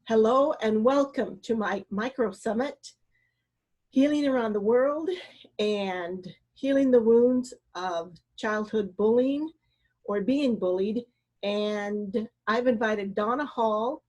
Hello and welcome to my micro summit, Healing Around the World and Healing the Wounds of Childhood Bullying or Being Bullied. And I've invited Donna Hall,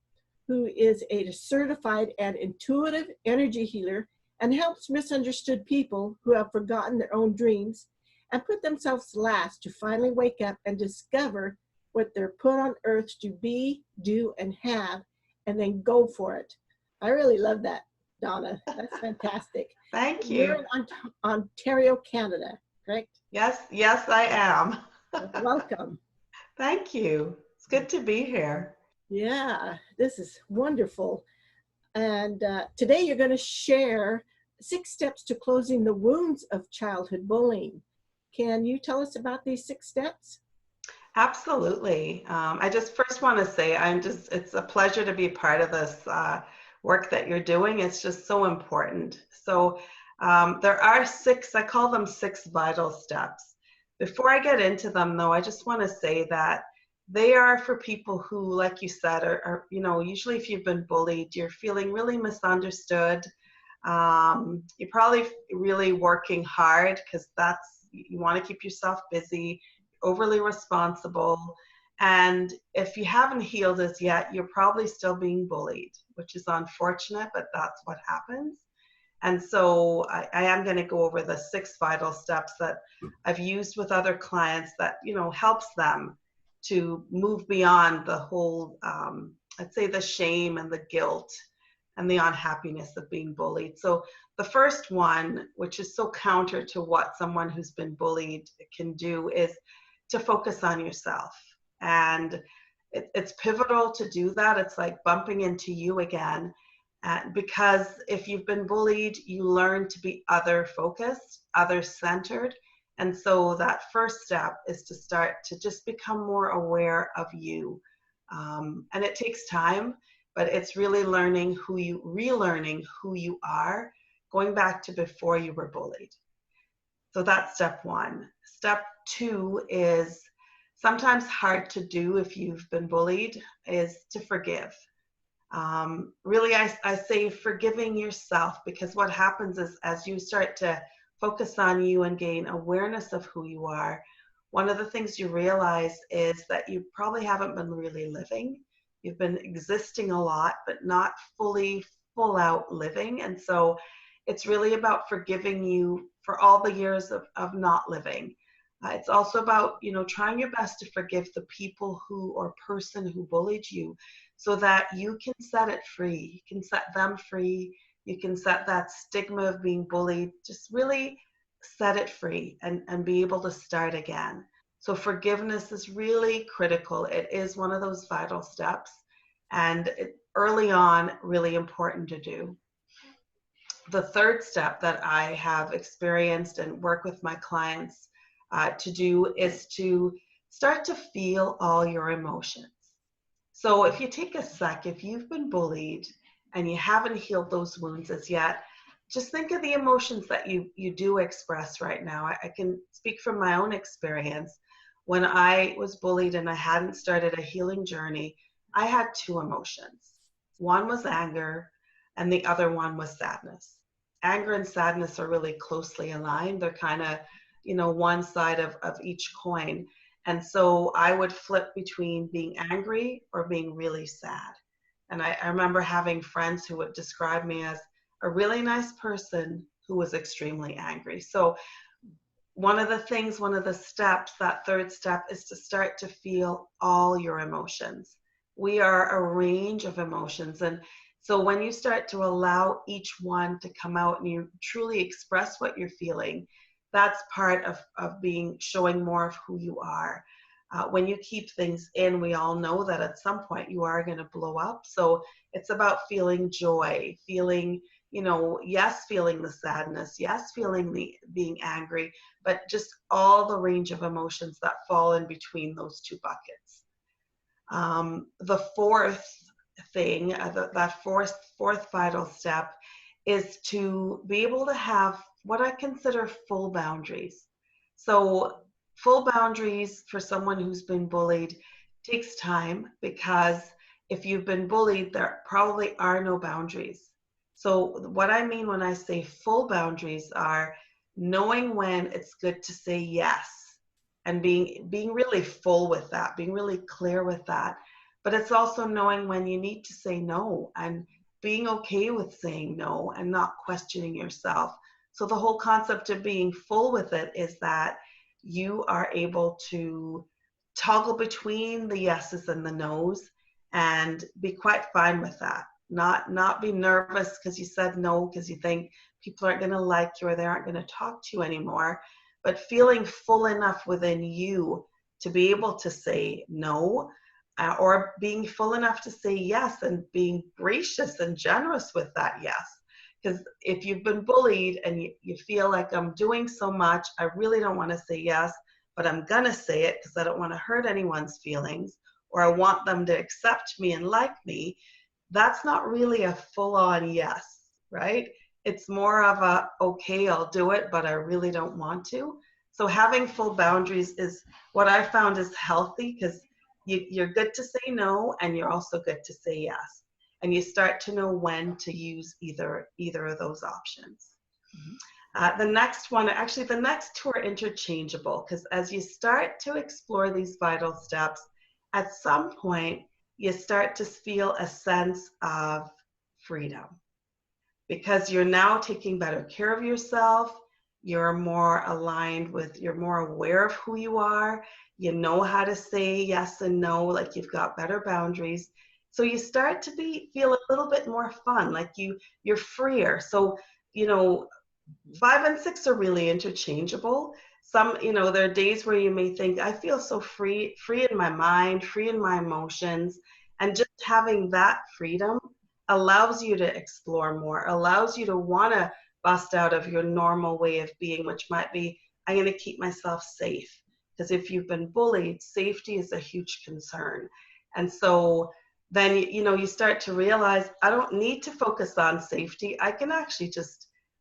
who is a certified and intuitive energy healer and helps misunderstood people who have forgotten their own dreams and put themselves last to finally wake up and discover what they're put on earth to be, do, and have, and then go for it. I really love that, Donna. That's fantastic. Thank You're you. in Ontario, Canada, correct? Yes, I am. Welcome. Thank you. It's good to be here. Yeah, this is wonderful. And today you're going to share 6 steps to closing the wounds of childhood bullying. Can you tell us about these 6 steps? Absolutely. I just first want to say it's a pleasure to be part of this work that you're doing. It's just so important. So there are 6, I call them 6 vital steps. Before I get into them though, I just want to say that they are for people who, like you said, are usually if you've been bullied, you're feeling really misunderstood. You're probably really working hard because you want to keep yourself busy, overly responsible. And if you haven't healed as yet, you're probably still being bullied, which is unfortunate, but that's what happens. And so I am going to go over the 6 vital steps that I've used with other clients that, helps them to move beyond the whole, I'd say the shame and the guilt and the unhappiness of being bullied. So the first one, which is so counter to what someone who's been bullied can do, is to focus on yourself. And it's pivotal to do that. It's like bumping into you again. Because if you've been bullied, you learn to be other focused, other centered. And so that first step is to start to just become more aware of you. And it takes time, but it's really relearning who you are, going back to before you were bullied. So that's step 1. Step 2 is sometimes hard to do if you've been bullied, is to forgive. Really, I say forgiving yourself, because what happens is as you start to focus on you and gain awareness of who you are, one of the things you realize is that you probably haven't been really living. You've been existing a lot, but not full out living. And so it's really about forgiving you for all the years of not living. It's also about, trying your best to forgive the people or person who bullied you, so that you can set it free. You can set them free. You can set that stigma of being bullied, just really set it free and be able to start again. So forgiveness is really critical. It is one of those vital steps, and early on, really important to do. The third step that I have experienced and work with my clients to do is to start to feel all your emotions. So if you take a sec, if you've been bullied and you haven't healed those wounds as yet, just think of the emotions that you do express right now. I can speak from my own experience. When I was bullied and I hadn't started a healing journey, I had 2 emotions. One was anger, and the other one was sadness. Anger and sadness are really closely aligned. They're kind of, one side of each coin. And so I would flip between being angry or being really sad. And I remember having friends who would describe me as a really nice person who was extremely angry. So one of the steps, that third step, is to start to feel all your emotions. We are a range of emotions. And so when you start to allow each one to come out and you truly express what you're feeling, that's part of showing more of who you are. When you keep things in, we all know that at some point you are going to blow up. So it's about feeling joy, feeling, yes, feeling the sadness, yes, feeling the being angry, but just all the range of emotions that fall in between those 2 buckets. The fourth thing, that fourth vital step, is to be able to have what I consider full boundaries. So full boundaries for someone who's been bullied takes time, because if you've been bullied, there probably are no boundaries. So what I mean when I say full boundaries are knowing when it's good to say yes and being really full with that, being really clear with that. But it's also knowing when you need to say no and being okay with saying no and not questioning yourself. So the whole concept of being full with it is that you are able to toggle between the yeses and the nos and be quite fine with that. Not be nervous because you said no because you think people aren't going to like you or they aren't going to talk to you anymore, but feeling full enough within you to be able to say no, or being full enough to say yes and being gracious and generous with that yes. Because if you've been bullied and you feel like I'm doing so much, I really don't want to say yes, but I'm going to say it because I don't want to hurt anyone's feelings, or I want them to accept me and like me, that's not really a full-on yes, right? It's more of a, okay, I'll do it, but I really don't want to. So having full boundaries is what I found is healthy, because you're good to say no, and you're also good to say yes. And you start to know when to use either of those options. The next one, actually the next two are interchangeable, because as you start to explore these vital steps, at some point you start to feel a sense of freedom, because you're now taking better care of yourself, you're more aligned with, you're more aware of who you are, you know how to say yes and no, like you've got better boundaries. So you start to feel a little bit more fun, like you're freer. So, 5 and 6 are really interchangeable. Some, there are days where you may think, I feel so free in my mind, free in my emotions. And just having that freedom allows you to explore more, allows you to want to bust out of your normal way of being, which might be, I'm going to keep myself safe. Because if you've been bullied, safety is a huge concern. And so then, you start to realize, I don't need to focus on safety. I can actually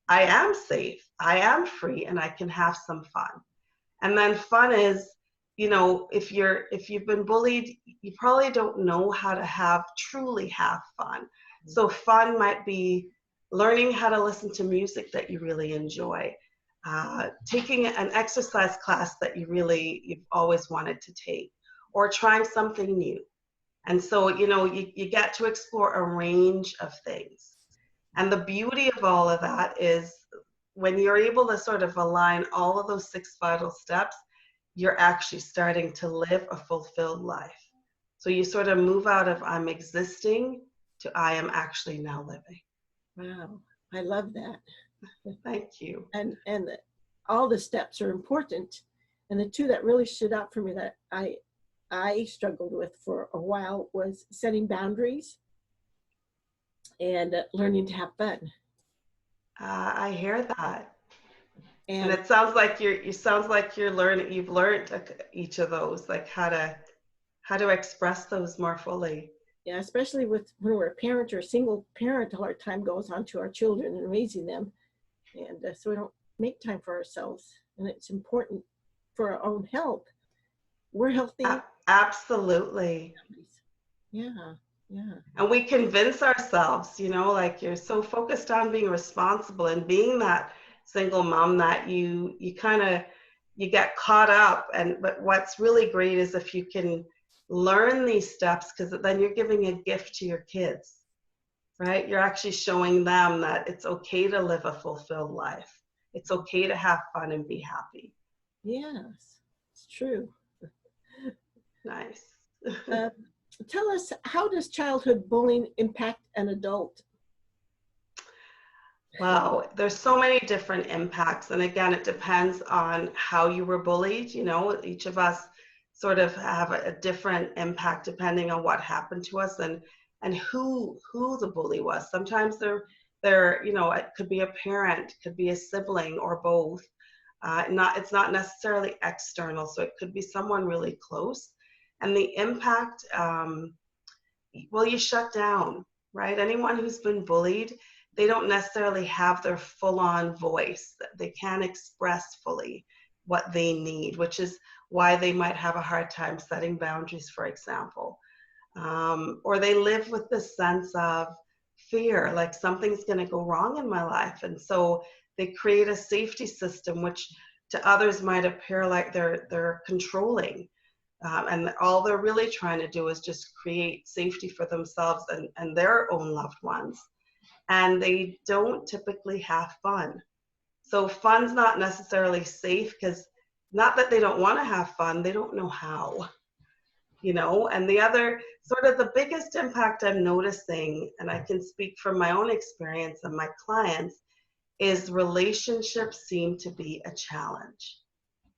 I am safe, I am free, and I can have some fun. And then fun is, if you've been bullied, you probably don't know how to truly have fun. So fun might be learning how to listen to music that you really enjoy, taking an exercise class that you've always wanted to take, or trying something new. And so, you get to explore a range of things. And the beauty of all of that is when you're able to sort of align all of those 6 vital steps, you're actually starting to live a fulfilled life. So you sort of move out of I'm existing to I am actually now living. Wow, I love that. Thank you. And all the steps are important. And the two that really stood out for me that I struggled with for a while was setting boundaries and learning to have fun. I hear that. And And it sounds like you've learned each of those, like how to express those more fully. yeah, especially when we're a parent or a single parent, a lot of time goes on to our children and raising them. And so we don't make time for ourselves. And it's important for our own health. We're healthy. Absolutely. Yeah. Yeah. And we convince ourselves, like you're so focused on being responsible and being that single mom that you get caught up. But what's really great is if you can learn these steps, because then you're giving a gift to your kids, right? You're actually showing them that it's okay to live a fulfilled life. It's okay to have fun and be happy. Yes, it's true. Nice. Tell us, how does childhood bullying impact an adult? Wow, there's so many different impacts. And again, it depends on how you were bullied. Each of us sort of have a different impact depending on what happened to us and who the bully was. Sometimes it could be a parent, could be a sibling, or both. It's not necessarily external, so it could be someone really close. And the impact, you shut down, right? Anyone who's been bullied, they don't necessarily have their full-on voice. They can't express fully what they need, which is why they might have a hard time setting boundaries, for example. or they live with this sense of fear, like something's going to go wrong in my life. And so they create a safety system, which to others might appear like they're controlling. And all they're really trying to do is just create safety for themselves and their own loved ones. And they don't typically have fun. So fun's not necessarily safe, because not that they don't want to have fun, they don't know how, you know. And the other sort of the biggest impact I'm noticing, and I can speak from my own experience and my clients, is relationships seem to be a challenge.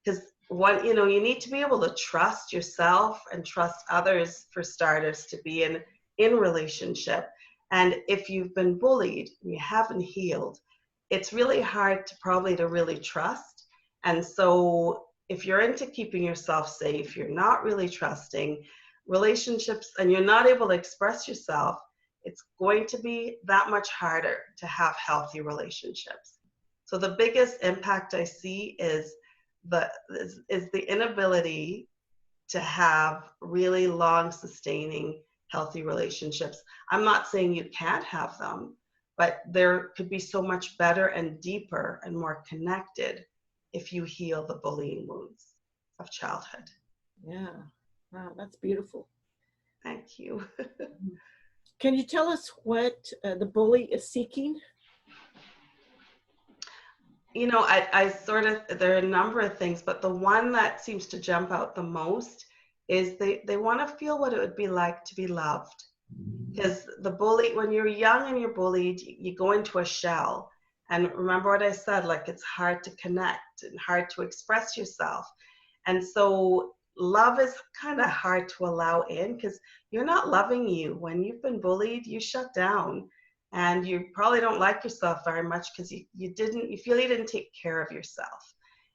Because what, you know, you need to be able to trust yourself and trust others, for starters, to be in relationship. And if you've been bullied and you haven't healed, it's really hard to probably to really trust. And so if you're into keeping yourself safe, you're not really trusting relationships, and you're not able to express yourself, it's going to be that much harder to have healthy relationships. So the biggest impact I see is the inability to have really long sustaining healthy relationships. I'm not saying you can't have them, but there could be so much better and deeper and more connected if you heal the bullying wounds of childhood. Yeah. Wow, that's beautiful. Thank you. Can you tell us what the bully is seeking? You know, I sort of, there are a number of things, but the one that seems to jump out the most is they want to feel what it would be like to be loved. Because the bully, when you're young and you're bullied, you go into a shell. And remember what I said, like it's hard to connect and hard to express yourself. And so love is kind of hard to allow in, because you're not loving you. When you've been bullied, you shut down. And you probably don't like yourself very much, because you feel you didn't take care of yourself.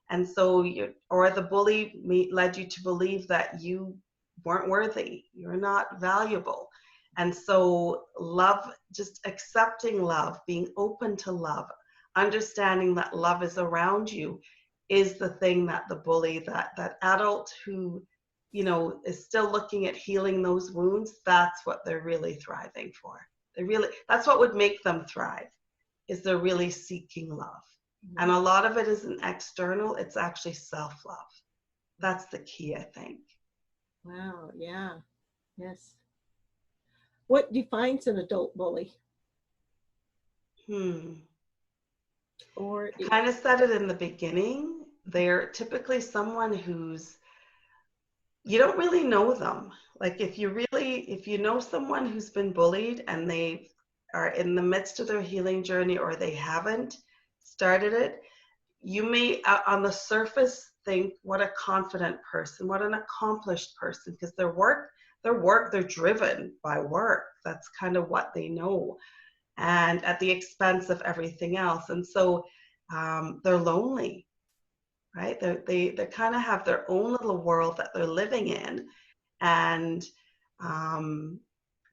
And so or the bully led you to believe that you weren't worthy, you're not valuable. And so love, just accepting love, being open to love, understanding that love is around you, is the thing that the bully, that adult who, you know, is still looking at healing those wounds, that's what they're really thriving for. That's what would make them thrive, is they're really seeking love. Mm-hmm. And a lot of it isn't external, it's actually self-love. That's the key, I think. Wow, yeah, yes. What defines an adult bully? Or I kind of said it in the beginning. They're typically someone who's, you don't really know them. Like if you know someone who's been bullied and they are in the midst of their healing journey, or they haven't started it, you may on the surface think, what a confident person, what an accomplished person, because they're driven by work. That's kind of what they know, and at the expense of everything else. And so they're lonely, right? They kind of have their own little world that they're living in, and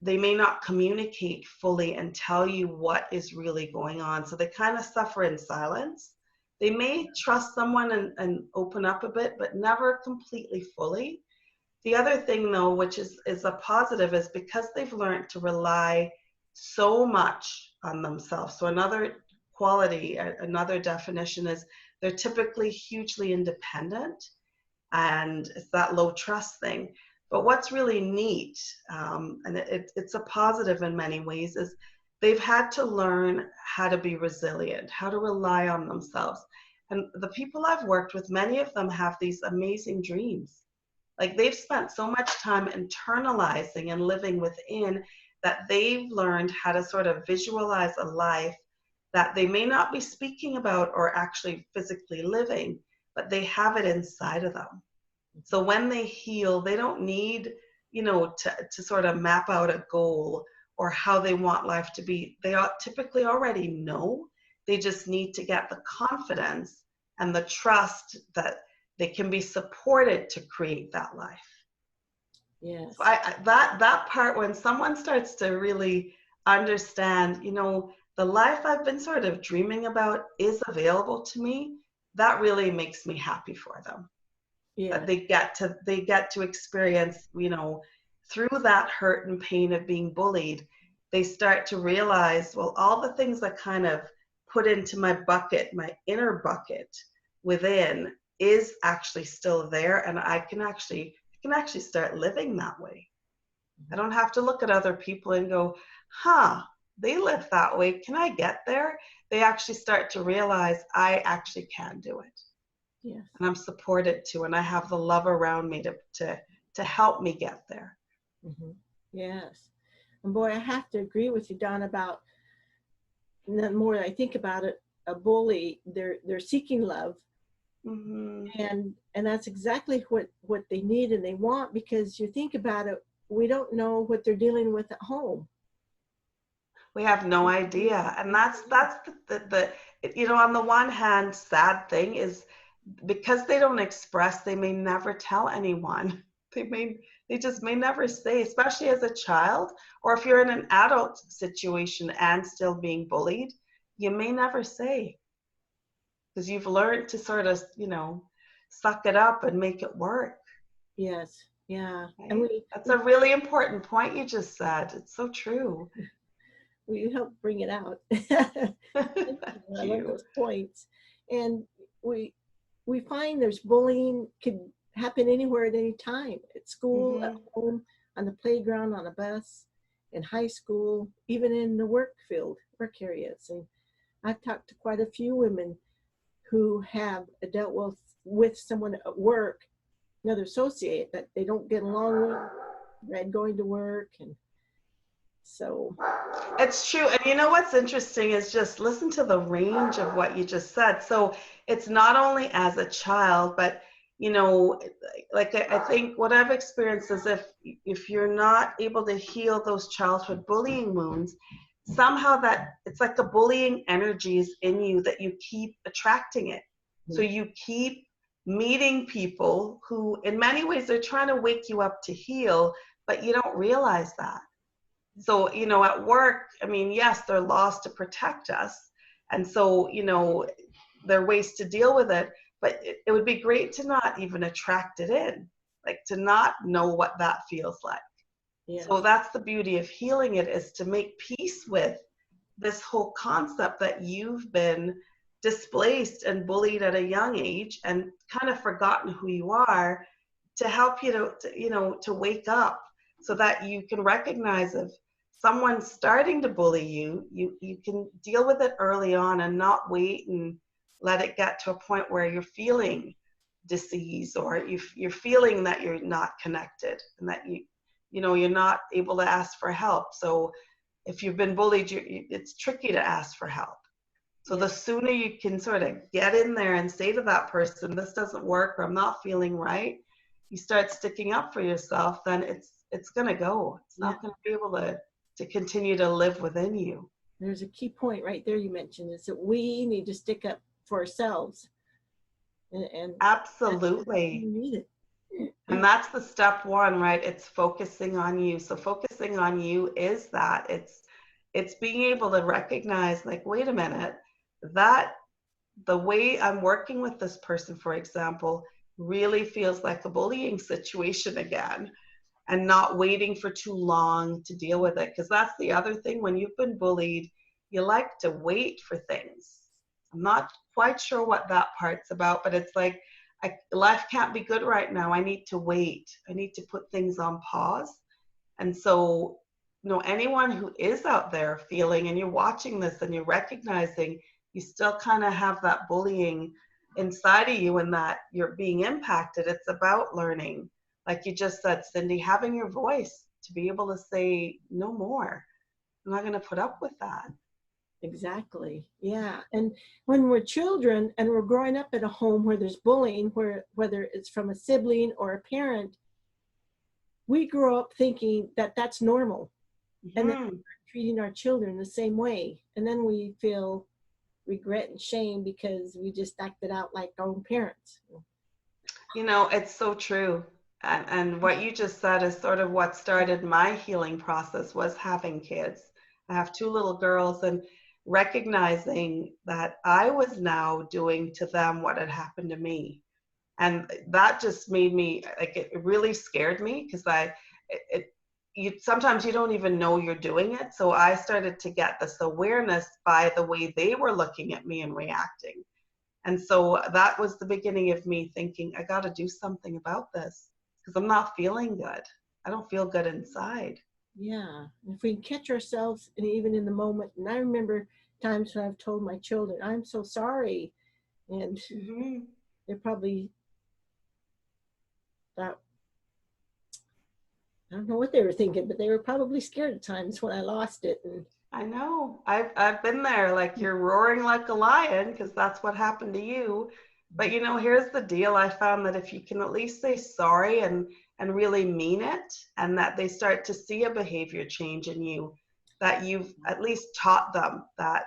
they may not communicate fully and tell you what is really going on. So they kind of suffer in silence. They may trust someone and open up a bit, but never completely fully. The other thing, though, which is a positive, is because they've learned to rely so much on themselves. So another quality, another definition is they're typically hugely independent, and it's that low trust thing. But what's really neat, and it's a positive in many ways, is they've had to learn how to be resilient, how to rely on themselves. And the people I've worked with, many of them have these amazing dreams. Like they've spent so much time internalizing and living within, that they've learned how to sort of visualize a life that they may not be speaking about or actually physically living, but they have it inside of them. So when they heal, they don't need, you know, to sort of map out a goal or how they want life to be. They typically already know. They just need to get the confidence and the trust that they can be supported to create that life. yes, So that part, when someone starts to really understand, you know, the life I've been sort of dreaming about is available to me, that really makes me happy for them. yeah, That they get to experience, you know, through that hurt and pain of being bullied, they start to realize, well, all the things I kind of put into my bucket, my inner bucket within, is actually still there, and I can actually start living that way. I don't have to look at other people and go, huh, they live that way. Can I get there? They actually start to realize I actually can do it. Yes. And I'm supported too, and I have the love around me to help me get there. Mm-hmm. Yes. And boy, I have to agree with you, Don, about the more I think about it, a bully, they're seeking love. Mm-hmm. And that's exactly what they need and they want, because you think about it, we don't know what they're dealing with at home. We have no idea. And that's the you know, on the one hand, sad thing is, because they don't express, they may never tell anyone. They just may never say, especially as a child, or if you're in an adult situation and still being bullied, you may never say, because you've learned to sort of, you know, suck it up and make it work. Yes. Yeah. Right? And That's a really important point you just said. It's so true. we help bring it out. Thank I love you. those points. And we find there's bullying could happen anywhere at any time, at school, at home, on the playground, on a bus, in high school, even in the work areas. And I've talked to quite a few women who have dealt with someone at work, another associate that they don't get along with, dread going to work. And so It's true. And you know what's interesting is just listen to the range of what you just said. So it's not only as a child, but you know, like I think what I've experienced is if you're not able to heal those childhood bullying wounds, somehow that it's like the bullying energy is in you, that you keep attracting it. So you keep meeting people who in many ways they're trying to wake you up to heal, but you don't realize that. So, you know, at work, I mean, yes, they're laws to protect us. And so, you know, there are ways to deal with it, but it would be great to not even attract it in, like to not know what that feels like. yes. So that's the beauty of healing it, is to make peace with this whole concept that you've been displaced and bullied at a young age and kind of forgotten who you are, to help you to you know, to wake up so that you can recognize if someone's starting to bully you, you can deal with it early on and not wait and let it get to a point where you're feeling disease, or you're feeling that you're not connected and that you know, you're not able to ask for help. So if you've been bullied, it's tricky to ask for help. So the sooner you can sort of get in there and say to that person, this doesn't work, or I'm not feeling right, you start sticking up for yourself, then it's going to go. It's not going to be able to continue to live within you. There's a key point right there you mentioned, is that we need to stick up for ourselves. And absolutely. we need it. And that's the step one, right? It's focusing on you. So focusing on you is that it's being able to recognize, like, wait a minute, that the way I'm working with this person, for example, really feels like a bullying situation again, and not waiting for too long to deal with it. Because that's the other thing, when you've been bullied, you like to wait for things. I'm not quite sure what that part's about, but it's like, life can't be good right now. I need to wait. I need to put things on pause. And so, you know, anyone who is out there feeling, and you're watching this and you're recognizing you still kind of have that bullying inside of you and that you're being impacted, it's about learning, like you just said, Cindy, having your voice to be able to say, no more. I'm not going to put up with that. Exactly. Yeah. And when we're children and we're growing up in a home where there's bullying, whether it's from a sibling or a parent, we grow up thinking that that's normal. And then we're treating our children the same way. And then we feel regret and shame because we just acted out like our own parents. You know, it's so true. And what you just said is sort of what started my healing process, was having kids. I have 2 little girls, and recognizing that I was now doing to them what had happened to me. And that just made me, like, it really scared me, because sometimes you don't even know you're doing it. So I started to get this awareness by the way they were looking at me and reacting. And so that was the beginning of me thinking, I got to do something about this because I'm not feeling good. I don't feel good inside. Yeah. If we can catch ourselves, and even in the moment, and I remember times when I've told my children, I'm so sorry. And Mm-hmm. they probably thought, I don't know what they were thinking, but they were probably scared at times when I lost it. And I know. I've been there. Like you're roaring like a lion because that's what happened to you. But you know, here's the deal. I found that if you can at least say sorry and really mean it, and that they start to see a behavior change in you, that you've at least taught them that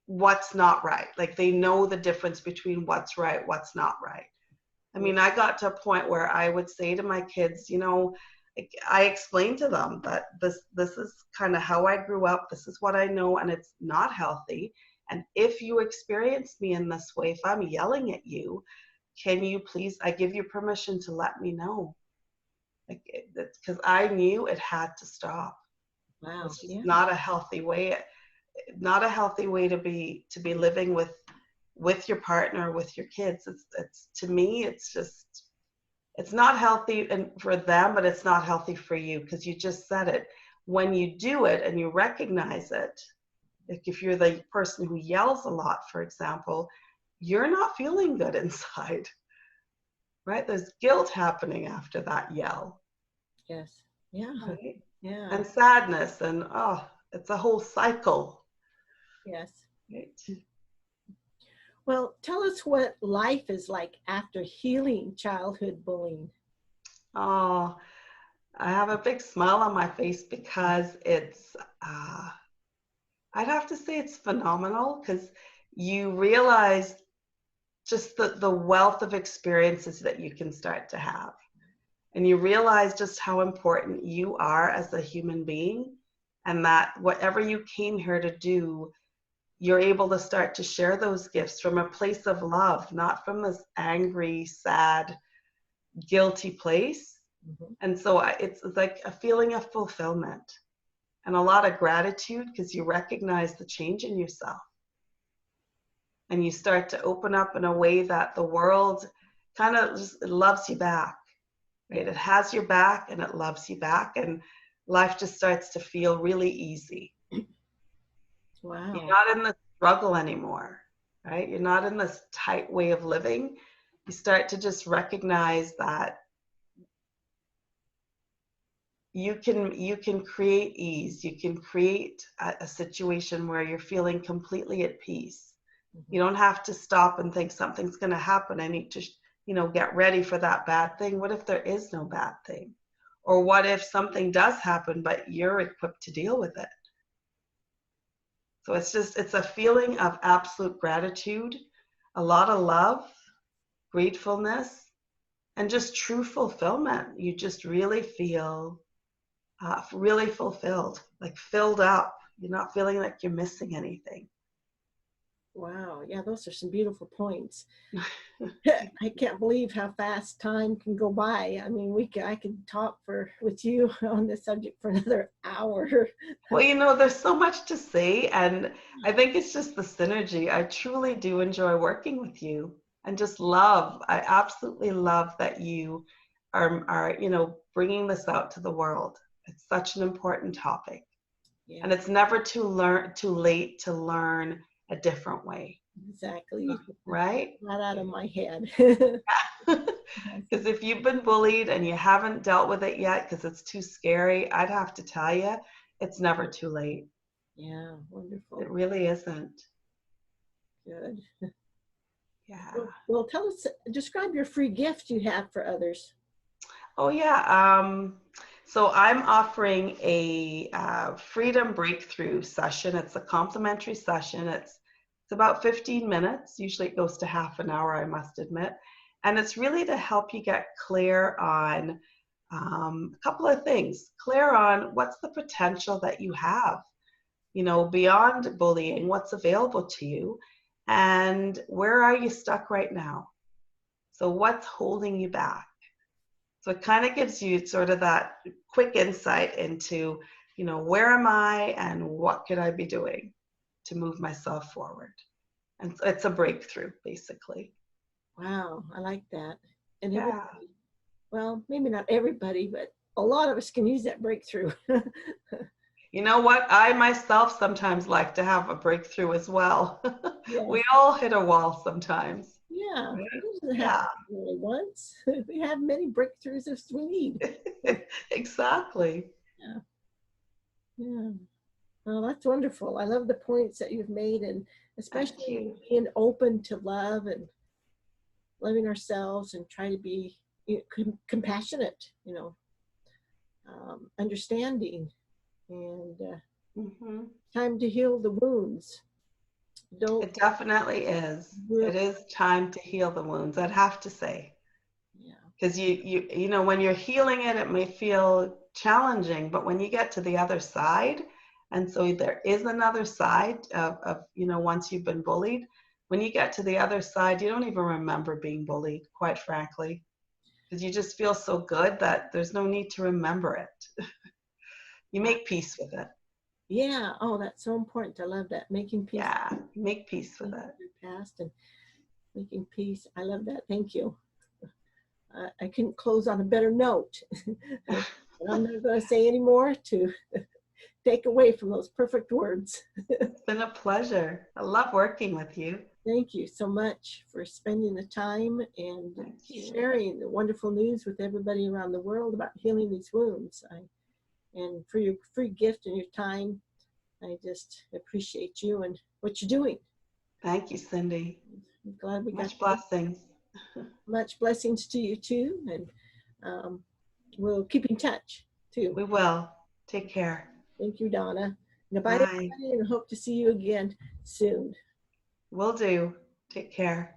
what's not right. Like they know the difference between what's right, what's not right. I mean, I got to a point where I would say to my kids, you know, I explained to them that this is kind of how I grew up. This is what I know, and it's not healthy. And if you experience me in this way, if I'm yelling at you, can you please? I give you permission to let me know. Like, because I knew it had to stop. wow, It's just yeah, not a healthy way. Not a healthy way to be living with your partner, with your kids. It's to me, it's just it's not healthy and for them, but it's not healthy for you because you just said it. When you do it and you recognize it, like if you're the person who yells a lot, for example, you're not feeling good inside, right? There's guilt happening after that yell, yes, yeah, right? yeah, And sadness, and oh, it's a whole cycle, yes. right? Well, tell us what life is like after healing childhood bullying. Oh, I have a big smile on my face because uh, I'd have to say it's phenomenal because you realize just the wealth of experiences that you can start to have. And you realize just how important you are as a human being, and that whatever you came here to do, you're able to start to share those gifts from a place of love, not from this angry, sad, guilty place. Mhm. And so it's like a feeling of fulfillment and a lot of gratitude because you recognize the change in yourself and you start to open up in a way that the world kind of just loves you back, right? It has your back and it loves you back, and life just starts to feel really easy. You're Wow. not in the struggle anymore, right? You're not in this tight way of living. You start to just recognize that you can create ease. You can create a situation where you're feeling completely at peace. You Mhm. don't have to stop and think something's going to happen. I need to, get ready for that bad thing. What if there is no bad thing? Or what if something does happen, but you're equipped to deal with it? So it's a feeling of absolute gratitude, a lot of love, gratefulness, and just true fulfillment. You just really feel really fulfilled, like filled up. You're not feeling like you're missing anything. Wow. Yeah, those are some beautiful points. I can't believe how fast time can go by. I mean, I could talk with you on this subject for another hour. Well, there's so much to say, and I think it's just the synergy. I truly do enjoy working with you, and just I absolutely love that you are bringing this out to the world. It's such an important topic, Yeah, and it's never too late to learn a different way, exactly. right? Not out of my head. Because if you've been bullied and you haven't dealt with it yet because it's too scary, I'd have to tell you, it's never too late. Yeah, It wonderful. really isn't. Good. Yeah. Well, describe your free gift you have for others. Oh, yeah. So I'm offering a freedom breakthrough session. It's a complimentary session. It's about 15 minutes. Usually it goes to half an hour, I must admit. And it's really to help you get clear on a couple of things. Clear on what's the potential that you have, beyond bullying, what's available to you, and where are you stuck right now? So what's holding you back? So it kind of gives you sort of that quick insight into, where am I and what could I be doing to move myself forward. And so it's a breakthrough, basically. Wow, I like that. And Yeah. everybody, well, maybe not everybody, but a lot of us can use that breakthrough. You know what? I myself sometimes like to have a breakthrough as well. Yeah, We all hit a wall sometimes. yeah. Right? It doesn't happen Yeah, only once. We have many breakthroughs as we need. exactly. Yeah, yeah. Well, that's wonderful. I love the points that you've made, and Thank especially you. being open to love and loving ourselves and try to be compassionate, understanding, and Hmm. time to heal the wounds. Don't, It definitely is. really, It is time to heal the wounds, I'd have to say. yeah, Because when you're healing it, it may feel challenging, but when you get to the other side, and so there is another side of once you've been bullied, when you get to the other side, you don't even remember being bullied, quite frankly, because you just feel so good that there's no need to remember it. You wow. make peace with it. Yeah. Oh, that's so important. I love that. Making peace Yeah, make peace with with it. your past and making peace. I love that. Thank you. I couldn't close on a better note. And I'm not going to say any more to take away from those perfect words. It's been a pleasure. I love working with you. Thank you so much for spending the time and Thank you. sharing the wonderful news with everybody around the world about healing these wounds. And for your free gift and your time, I just appreciate you and what you're doing. Thank you, Cindy. I'm glad we got Much blessings. much blessings to you too. And we'll keep in touch too. We will. Take care. Thank you, Donna. Goodbye, Bye. everybody, and hope to see you again soon. Will do. Take care.